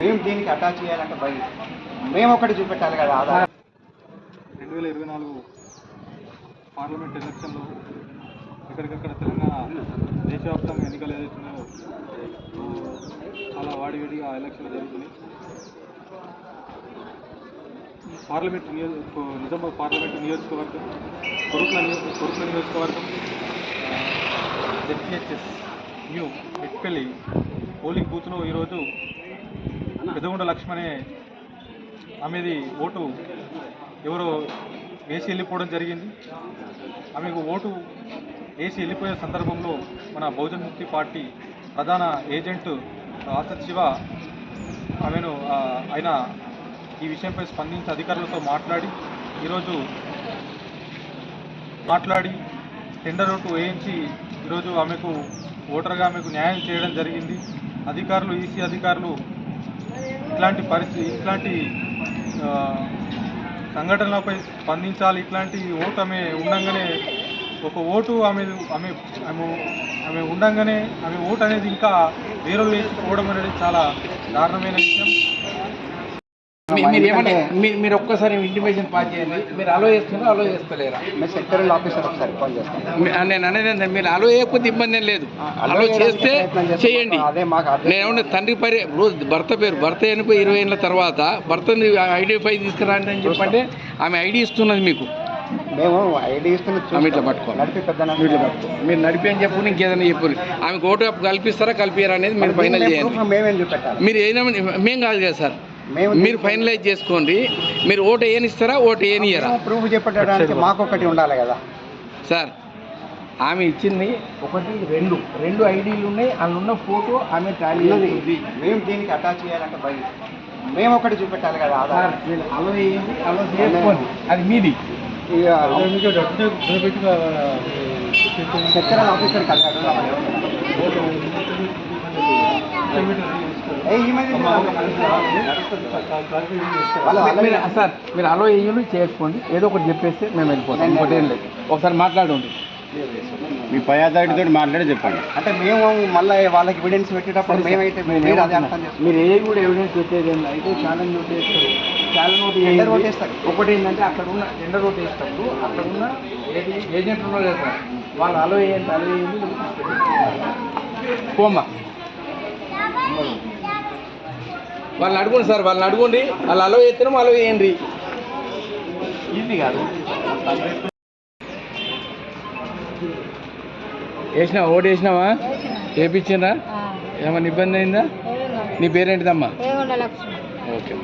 మేము దీనికి అటాచ్ చేయాలంటే భయం మేము ఒకటి చూపెట్టాలి కదా ఆధార్ 2024 పార్లమెంట్ ఎలక్షన్లో ఎక్కడికక్కడ తెలంగాణ దేశవ్యాప్తంగా ఎన్నికలు ఏదైతున్నాయో చాలా వాడివేడిగా ఎలక్షన్లు జరుగుతున్నాయి. నిజామాబాద్ పార్లమెంట్ నియోజకవర్గం కొరుట్ల నియోజకవర్గం ZPHS న్యూ మెట్పల్లి పోలింగ్ బూత్లో ఈరోజు పెదగుండ లక్ష్మణే ఆమెది ఓటు ఎవరో వేసి వెళ్ళిపోవడం జరిగింది. ఆమెకు ఓటు వేసి వెళ్ళిపోయే సందర్భంలో మన బహుజన్ ముక్తి పార్టీ ప్రధాన ఏజెంట్ ఆసత్ శివ ఆమెను ఆయన ఈ విషయంపై స్పందించి అధికారులతో మాట్లాడి టెండర్ ఓటు వేయించి ఈరోజు ఆమెకు ఓటర్గా ఆమెకు న్యాయం చేయడం జరిగింది. అధికారులు ఈసీ అధికారులు ఇట్లాంటి సంఘటనలపై స్పందించాలి. ఇట్లాంటి ఓటు ఆమె ఉండంగానే ఒక ఓటు ఆమె ఉండంగానే ఆమె ఓటు అనేది ఇంకా వేరే వేసుకోవడం అనేది చాలా దారుణమైన విషయం. మీరు ఒక్కసారి ఇంటిమేషన్ పాస్ చేయండి. మీరు అలో చేస్తున్నారా అలో చేస్తలేరా? మీరు సెక్టరల్ ఆఫీసర్ ఒకసారి ఫోన్ చేస్తాను. నేను అనేది మీరు అలో చేయకపోతే ఇబ్బంది ఏం లేదు. అలో చేస్తే చేయండి. నేను ఏమన్నా తండ్రి భర్త చనిపోయి 20 ఏళ్ళ తర్వాత భర్తని ఐడెంటిఫై తీసుకురండి అని చెప్పంటే ఆమె ఐడి ఇస్తున్నది మీకు. మేము ఐడి ఇస్తున్న ఇట్లా పట్టుకోండి. మీరు నడిపి అని చెప్పు, ఇంకేదైనా చెప్పు. ఆమెకు ఓటు కల్పిస్తారా కల్పియరా అనేది మీరు ఫైనల్ చేయండి. మేమేం చూపెట్టాలి? మీరు ఏదైనా మేము కాదు కదా సార్, మీరు ఫైనలైజ్ చేసుకోండి. మీరు ఓటు ఏనిస్తారా ఓటు ఏనియరా? ప్రూఫ్ చెప్పడానికి మాకు ఒకటి ఉండాలి కదా సార్. ఆమె ఇచ్చింది 1, 2 ఐడీలు ఉన్నాయి. అందులో ఫోటో ఆమె టాలీ. మేము దీనికి అటాచ్ చేయాలంటే భయం మేము ఒకటి చూపెట్టాలి కదా ఆధార్. అలో చేయండి, అలో చేసుకోండి, అది మీది. సెక్టరల్ ఆఫీసర్ కదా సార్. మీరు అలో వేయండి, చేసుకోండి, ఏదో ఒకటి చెప్పేస్తే మేము వెళ్ళిపోతాం. ఇంకోటి ఏం లేదు. ఒకసారి మాట్లాడండి, మీ పై అధికారితో మాట్లాడి చెప్పండి. అంటే మేము మళ్ళీ వాళ్ళకి ఎవిడెన్స్ పెట్టేటప్పుడు మేమైతే మీరు ఏ కూడా ఎవిడెన్స్ పెట్టేది అయితే ఛాలెంజ్ నోట్ వేస్తారు. ఛాలెంజ్ నోట్ వేస్తారు. ఒకటి ఏంటంటే అక్కడ ఉన్న టెండర్ నోట్ వేసేటప్పుడు అక్కడ ఉన్న ఏజెంట్ ఉన్నారు కదా సార్, వాళ్ళు అలో వేయండి పోమ్మా. వాళ్ళని అడుగుండి సార్, వాళ్ళని అడుగుండి. వాళ్ళు అలో చేస్తేనే అలో వేయండి. ఇది కాదు వేసినావా? ఓటు వేసినావా? వేయించిందా? ఏమన్నా ఇబ్బంది అయిందా? నీ పేరేంటిదమ్మా? ఓకే.